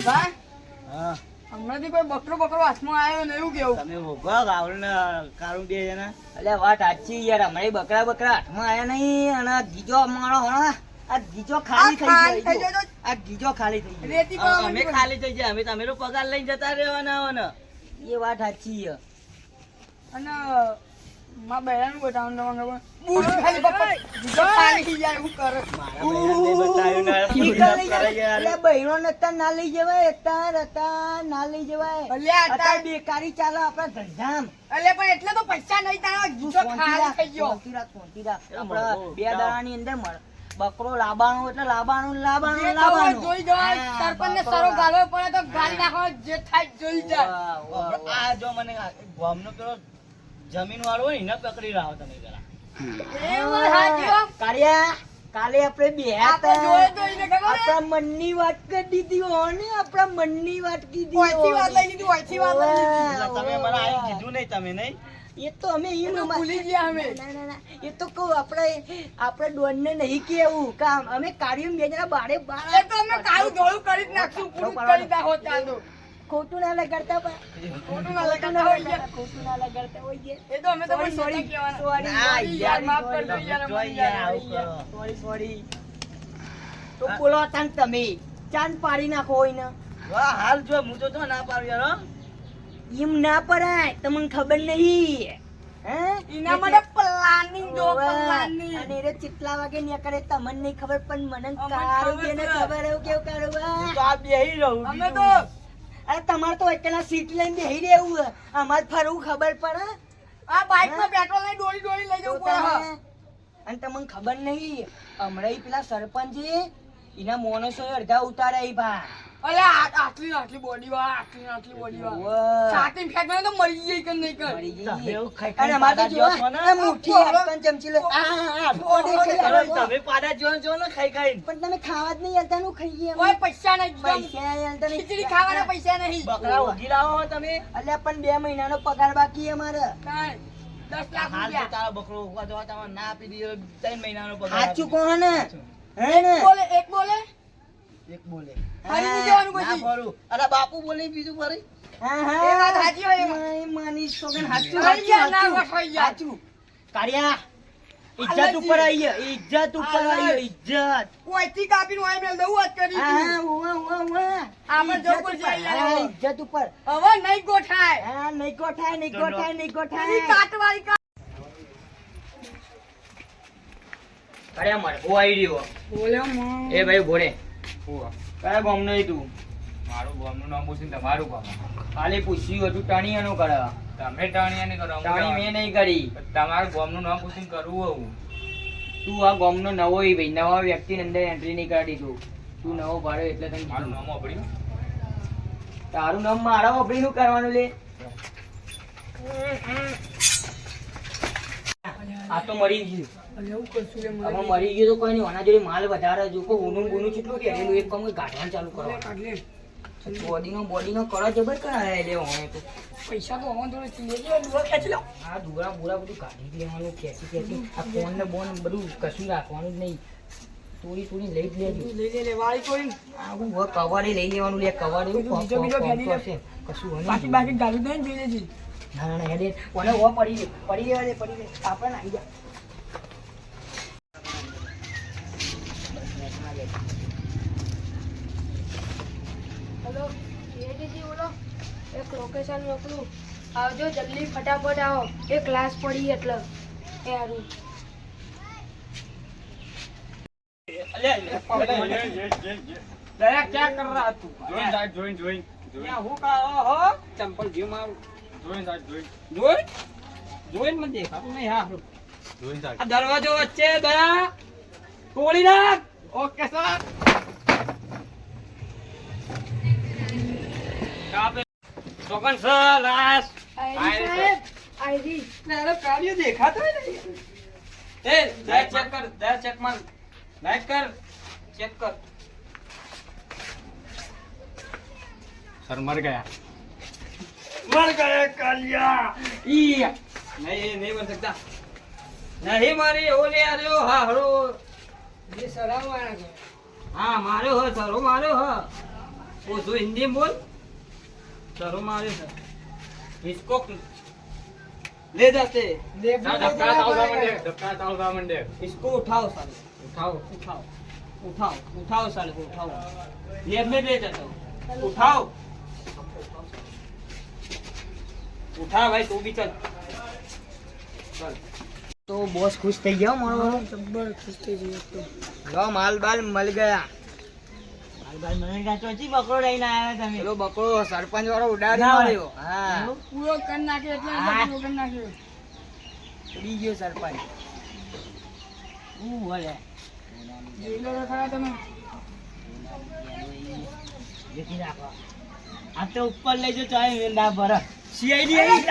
હમણાંથી કોઈ બકરો હાથમાં આવ્યો ને એવું કેવું તમે ભોગવા ગાવડને કારું દે છે ને એટલે વાત સાચી યાર હમણાં બકરા હાથમાં આવ્યા નહીં અને ગીજો મારો આ ગીજો ખાલી થઈ ગયો આ ગીજો ખાલી થઈ ગયો અમે ખાલી થઈ ગયા અમે તમે તો પગાર લઈને જતા રહેવાના ને એ વાત સાચી છે અને માં બૈરાનું બતાવવાનું બૂટ ખાલી પપ્પા ગીજો ખાલી થઈ જાય એવું કરે મારા બહેનો નતા ના લઈ જવાય ના લઈ જવાય બેકારી ચાલે આપડા ધંધામ પણ એટલે તો પૈસા નહીં તારા ગીજો ખાલી થઈ ગયો આપડા 2 દાડાની અંદર મળે બકરો લાબાણું એટલે લાબાણું જોઈ જાય સરપંચ ને સરો ગાળવો પડે તો ગાળી નાખો જે થાય જોઈ જાય આ જો મને ગામનો પેલો જમીન વાળો હોય ને પકડી લાવો તમે જરા કાલે આપણે બે આપણા મનની વાત કરી દીધી હો ને આપણા મનની વાત કીધી તમે મને આઈ કીધું નહીં તમે નહીં એ તો અમે ભૂલી ગયા અમે એ તો કહું આપણે ડોન ને નહીં કેવું કામ અમે કાઢ્યું બે જણા બારે એ તો અમે કાળું ધોળું કરી જ નાખશું પૂરું કરી નાખો ચાલો ખોટું ના લગાડતા ખોટું ના લગાડતા હોય એ તો અમે તો સોરી કહેવાનું યાર માફ કરજો યાર સોરી તો બોલો તાન તમે ચાંદ પાડી નાખો હોય ને વાહ હાલ જો હું તો ના પાડું યાર એમ ના પડાય તમને ખબર નહીં એના માટે પ્લાનિંગ જો પ્લાનિંગ અને રે ચિતલા વાગે નીકળે તમને નહીં ખબર પણ મને કારું બેને ખબર એવું કેવું કારું તો આ બેહી રહું અમે તો અરે તમારે તો એકલા સીટ લઈને બેહી રહેવું અમાર ફરવું ખબર પડે આ બાઇક માં પેટ્રોલ લઈ ડોળી લઈ જવું પડે અને તમને ખબર નહીં હમણાં પેલા સરપંચ એના મોનસો અડધા ઉતારે ભા અલે આટલી બોડી વાળા સાટી ફેંકવાનો તો મરી ગઈ કે નહીં કર અને અમાર તો જો આ મુઠ્ઠી હરકન ચમચી લે તમે પાડા જો ને ખાઈ પણ તમે ખાવા જ નહીં આલતા નું ખાઈએ કોઈ પૈસા નહીં આલતા નહીં ખીચડી ખાવાના પૈસા નહીં બકરા ઉગી લાવો તમે અલ્યા પણ 2 મહિનાનો પગાર બાકી અમારે 10 લાખ રૂપિયા તારો બકરો ઉગવા જવા તમે ના આપી દીધો 3 મહિનાનો પગાર સાચું કોણ હે ને એક બોલે ફરી ની જવાનું પછી અરે બાપુ બોલે બીજું ફરી એ વાત સાચી હોય માની સોગન સાચું કારિયા ઇજ્જત ઉપર આવી ઇજ્જત ઓયથી કાપીને ઓય મેલ દઉં વાત કરી આપણે જો પર જાય ઇજ્જત ઉપર હવે નહીં ગોઠાય નહીં ગોઠાય કાટવાળી અરે મરઘો આવી રહ્યો બોલે એ ભાઈ ભોરે કયા ગામ નો તું મારું ગામનું નામ પૂછીને તમારું ગામ ખાલી પૂછ્યું હતું ટાણીયાનું કરે તમે ટાણીયાની કરો ટાણી મેં નહીં કરી તમારું ગામનું નામ પૂછીને કરવું હું તું આ ગામનો નવો ભાઈ નવા વ્યક્તિને અંદર એન્ટ્રી નહીં કરી દીધું તું નવો ભાડ્યો એટલે તને મારું નામ અભડ્યું તારું નામ મારા અભડી નું કરવાનું લે આ તો મરી ગયું હવે મરી ગયું તો કોઈ નહીં આના જોડે માલ વધારે જો કોઈ ઊનું બૂનું કેટલું રહેલું એક કામ ગાઢવાનું ચાલુ કરો બોડીનો કરો જબર કરાય લે હવે તો પૈસા તો અમાર જોડે છે દુવા ખેંચી લો આ દુરા બુરા બધું કાઢી લેવાનું ખેંચી આ ફોન ને બોન બધું કશું રાખવાનું જ નહીં થોડી લઈ જ લેજો લે વાળી કોઈ આવું કવાડે લઈ લેવાનું લે કવાડે કશું બાકી ગાડી દઈને જોઈ લેજે ના હેડે ઓને ઓ પડી આપણે આવી જા હેલો એડીજી બોલો એક લોકેશન મોકલું આવજો જલ્દી ફટાફટ આવો એક ક્લાસ પડી એટલે એ હારું दया क्या कर रहा तू જોઈન क्या हो का हो चंपल जीव मार જોઈન મત દેખા નહીં હા આ દરવાજો વચ્ચે દયા તોડી નાખ ઓકે સર કાપે સોકન સર લાસ આઈડી સાહેબ આઈડી નારો કાર્ય દેખાતો નહીં એ દયા ચેક કર દયા ચેક માર લાઈટ કર चेक कर सर मर गया कालिया नहीं बन सकता नहीं मारे हो ले आ रहे हो हाँ हरो ये सरा मारा हाँ मारे हो सरो मारे हो ઓછું હિન્દી બોલ. શરૂમાં આવે છે इसको ले जाते ના, ધબકા તાવવા માંડે, ધબકા તાવવા માંડે. इसको उठाओ साले ઉઠાવો. उठाओ उठाओ उठाओ साले को उठाओ लेब में ले जाता हूँ उठाओ उठा भाई तू भी चल चल तो बॉस खुश થઈ ગયો મારો જબ્બર ખુશ થઈ જઈએ તો લો માલ બાલ મળ ગયા માલ બાલ મળી ગયા તો જી બકરો લઈને આયા તમે પેલો બકરો સરપંચ વાળો ઉડાડી માર્યો હા પૂરો કરી નાખે એટલે હા. પૂરો કરી નાખ્યો ઉડી ગયો સરપંચ વળે જોઈ લો તો ખરા તમે દેખી રાખો આ તો ઉપર લઈ જો ચાય ના ભરા સીઆઈડી આવી